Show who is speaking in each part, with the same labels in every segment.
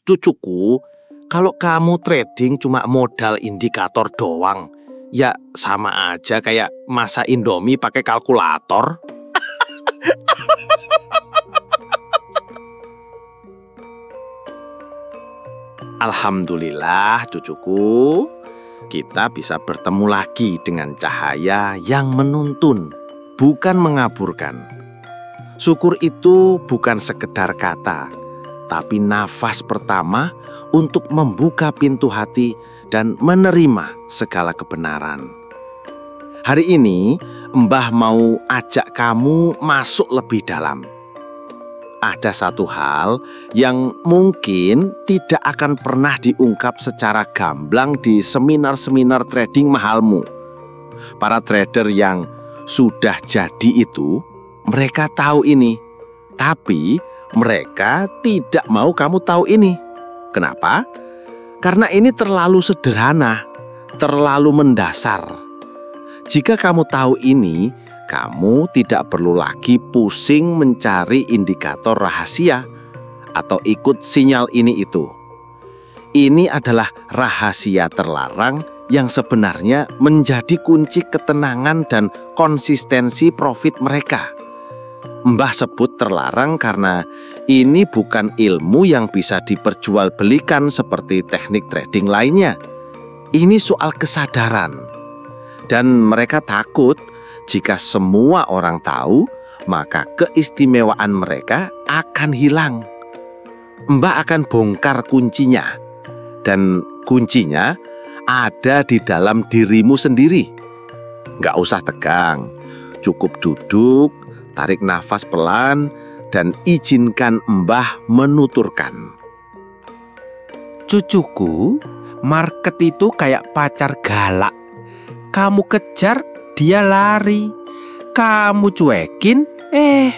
Speaker 1: Cucuku, kalau kamu trading cuma modal indikator doang, ya sama aja kayak masak Indomie pakai kalkulator. Alhamdulillah cucuku, kita bisa bertemu lagi dengan cahaya yang menuntun, bukan mengaburkan. Syukur itu bukan sekedar kata, tapi nafas pertama untuk membuka pintu hati dan menerima segala kebenaran. Hari ini, Mbah mau ajak kamu masuk lebih dalam. Ada satu hal yang mungkin tidak akan pernah diungkap secara gamblang di seminar-seminar trading mahalmu. Para trader yang sudah jadi itu, mereka tahu ini, tapi mereka tidak mau kamu tahu ini. Kenapa? Karena ini terlalu sederhana, terlalu mendasar. Jika kamu tahu ini, kamu tidak perlu lagi pusing mencari indikator rahasia atau ikut sinyal ini itu. Ini adalah rahasia terlarang yang sebenarnya menjadi kunci ketenangan dan konsistensi profit mereka. Mbah sebut terlarang karena ini bukan ilmu yang bisa diperjualbelikan seperti teknik trading lainnya. Ini soal kesadaran. Dan mereka takut jika semua orang tahu, maka keistimewaan mereka akan hilang. Mbah akan bongkar kuncinya. Dan kuncinya ada di dalam dirimu sendiri. Nggak usah tegang, cukup duduk, tarik nafas pelan, dan izinkan Mbah menuturkan.
Speaker 2: Cucuku, market itu kayak pacar galak. Kamu kejar, dia lari. Kamu cuekin,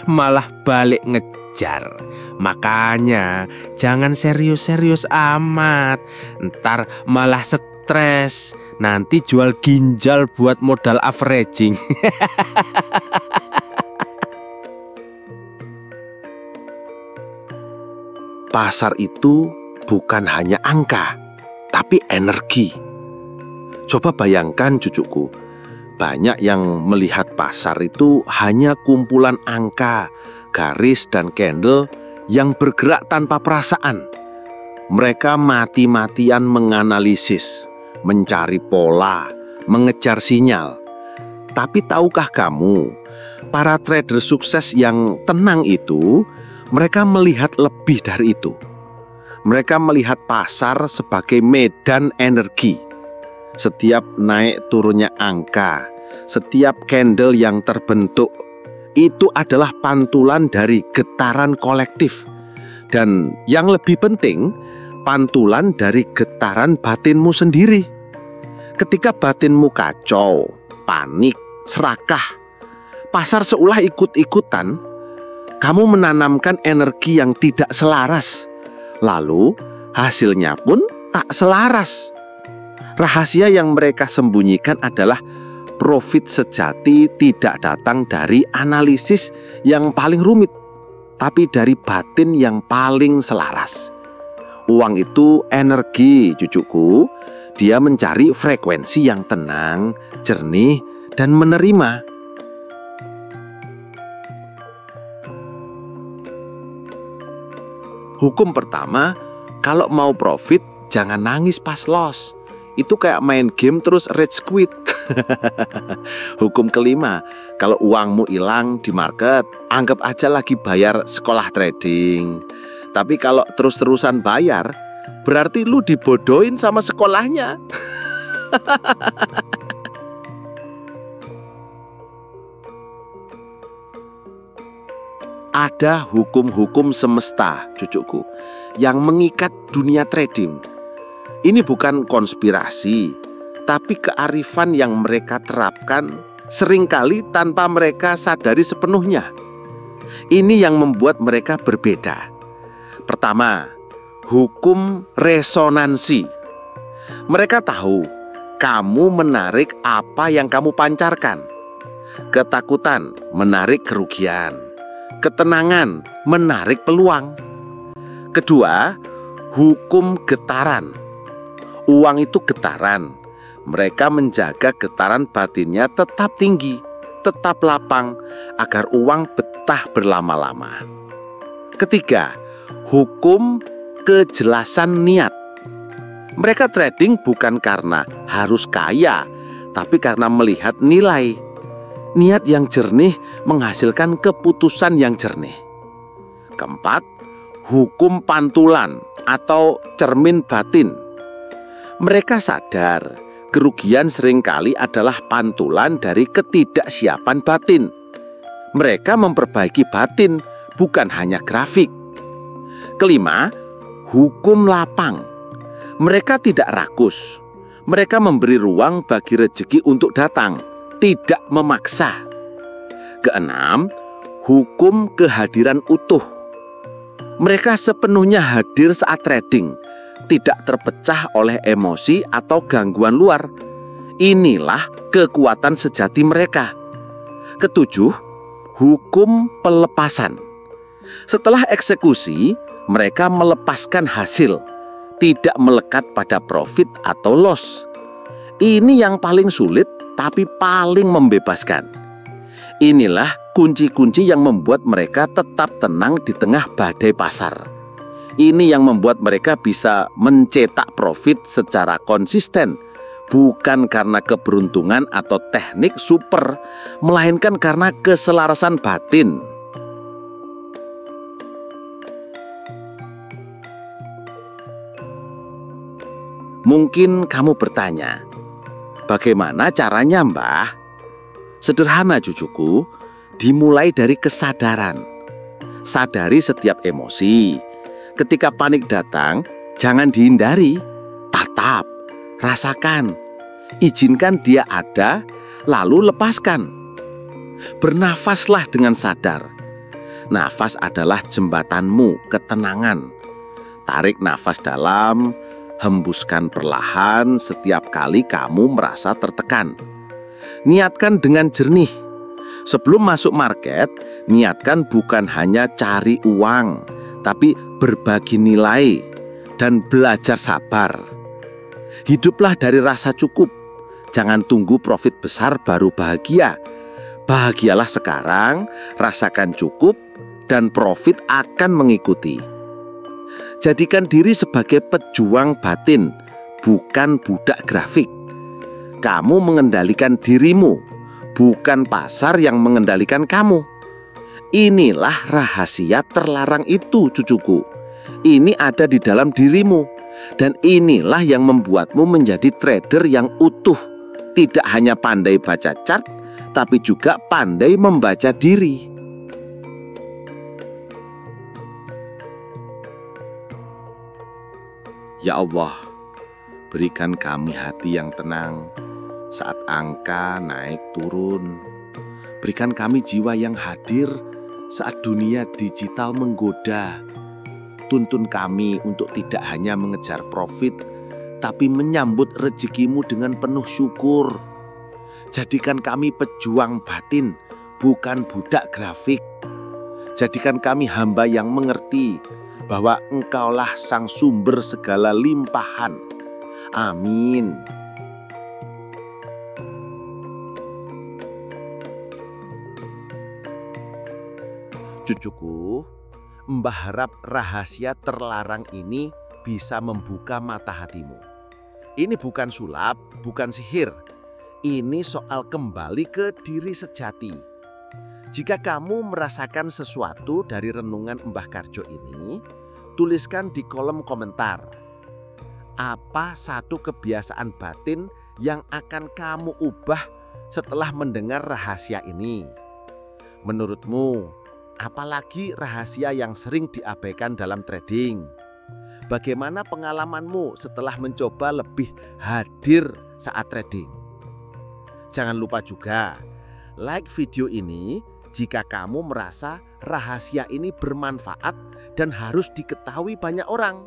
Speaker 2: malah balik ngejar. Makanya jangan serius-serius amat. Ntar malah stres. Nanti jual ginjal buat modal averaging.
Speaker 1: Pasar itu bukan hanya angka, tapi energi. Coba bayangkan cucuku, banyak yang melihat pasar itu hanya kumpulan angka, garis dan candle yang bergerak tanpa perasaan. Mereka mati-matian menganalisis, mencari pola, mengejar sinyal. Tapi tahukah kamu, para trader sukses yang tenang itu, mereka melihat lebih dari itu. Mereka melihat pasar sebagai medan energi. Setiap naik turunnya angka, setiap candle yang terbentuk, itu adalah pantulan dari getaran kolektif. Dan yang lebih penting, pantulan dari getaran batinmu sendiri. Ketika batinmu kacau, panik, serakah, pasar seolah ikut-ikutan, kamu menanamkan energi yang tidak selaras. Lalu hasilnya pun tak selaras. Rahasia yang mereka sembunyikan adalah profit sejati tidak datang dari analisis yang paling rumit, tapi dari batin yang paling selaras. Uang itu energi, cucuku. Dia mencari frekuensi yang tenang, jernih, dan menerima. Hukum pertama, kalau mau profit, jangan nangis pas loss. Itu kayak main game terus rage quit. Hukum kelima, kalau uangmu hilang di market, anggap aja lagi bayar sekolah trading. Tapi kalau terus-terusan bayar, berarti lu dibodohin sama sekolahnya. Ada hukum-hukum semesta, cucuku, yang mengikat dunia trading. Ini bukan konspirasi, tapi kearifan yang mereka terapkan seringkali tanpa mereka sadari sepenuhnya. Ini yang membuat mereka berbeda. Pertama, hukum resonansi. Mereka tahu kamu menarik apa yang kamu pancarkan. Ketakutan menarik kerugian. Ketenangan menarik peluang. Kedua, Hukum getaran. Uang itu getaran. Mereka menjaga getaran batinnya tetap tinggi, tetap lapang, agar uang betah berlama-lama. Ketiga, hukum kejelasan niat. Mereka trading bukan karena harus kaya, tapi karena melihat nilai. Niat yang jernih menghasilkan keputusan yang jernih. Keempat, hukum pantulan atau cermin batin. Mereka sadar kerugian seringkali adalah pantulan dari ketidaksiapan batin. Mereka memperbaiki batin, bukan hanya grafik. Kelima, hukum lapang. Mereka tidak rakus. Mereka memberi ruang bagi rezeki untuk datang, tidak memaksa. Keenam, hukum kehadiran utuh. Mereka sepenuhnya hadir saat trading, tidak terpecah oleh emosi atau gangguan luar. Inilah kekuatan sejati mereka. Ketujuh, hukum pelepasan. Setelah eksekusi, mereka melepaskan hasil, tidak melekat pada profit atau loss. Ini yang paling sulit, tapi paling membebaskan. Inilah kunci-kunci yang membuat mereka tetap tenang di tengah badai pasar. Ini yang membuat mereka bisa mencetak profit secara konsisten, bukan karena keberuntungan atau teknik super, melainkan karena keselarasan batin. Mungkin kamu bertanya, bagaimana caranya, Mbah? Sederhana, cucuku, dimulai dari kesadaran. Sadari setiap emosi. Ketika panik datang, jangan dihindari. Tatap, rasakan, izinkan dia ada, lalu lepaskan. Bernafaslah dengan sadar. Nafas adalah jembatanmu ketenangan. Tarik nafas dalam, hembuskan perlahan setiap kali kamu merasa tertekan. Niatkan dengan jernih. Sebelum masuk market, niatkan bukan hanya cari uang, tapi berbagi nilai dan belajar sabar. Hiduplah dari rasa cukup. Jangan tunggu profit besar baru bahagia. Bahagialah sekarang, rasakan cukup, dan profit akan mengikuti. Jadikan diri sebagai pejuang batin, bukan budak grafik. Kamu mengendalikan dirimu, bukan pasar yang mengendalikan kamu. Inilah rahasia terlarang itu, cucuku. Ini ada di dalam dirimu, dan inilah yang membuatmu menjadi trader yang utuh. Tidak hanya pandai baca chart, tapi juga pandai membaca diri. Ya Allah, berikan kami hati yang tenang saat angka naik turun. Berikan kami jiwa yang hadir saat dunia digital menggoda. Tuntun kami untuk tidak hanya mengejar profit, tapi menyambut rezekimu dengan penuh syukur. Jadikan kami pejuang batin, bukan budak grafik. Jadikan kami hamba yang mengerti bahwa Engkaulah sang sumber segala limpahan. Amin. Cucuku, Mbah harap rahasia terlarang ini bisa membuka mata hatimu. Ini bukan sulap, bukan sihir. Ini soal kembali ke diri sejati. Jika kamu merasakan sesuatu dari renungan Mbah Kardjo ini, tuliskan di kolom komentar. Apa satu kebiasaan batin yang akan kamu ubah setelah mendengar rahasia ini? Menurutmu, apalagi rahasia yang sering diabaikan dalam trading? Bagaimana pengalamanmu setelah mencoba lebih hadir saat trading? Jangan lupa juga like video ini jika kamu merasa rahasia ini bermanfaat dan harus diketahui banyak orang.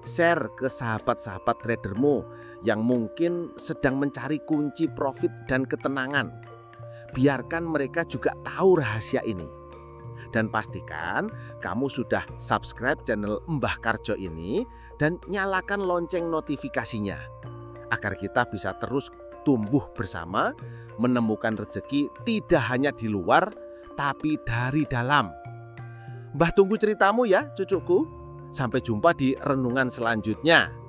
Speaker 1: Share ke sahabat-sahabat tradermu yang mungkin sedang mencari kunci profit dan ketenangan. Biarkan mereka juga tahu rahasia ini. Dan pastikan kamu sudah subscribe channel Mbah Karjo ini dan nyalakan lonceng notifikasinya agar kita bisa terus tumbuh bersama, menemukan rezeki tidak hanya di luar tapi dari dalam. Mbah tunggu ceritamu ya cucuku. Sampai jumpa di renungan selanjutnya.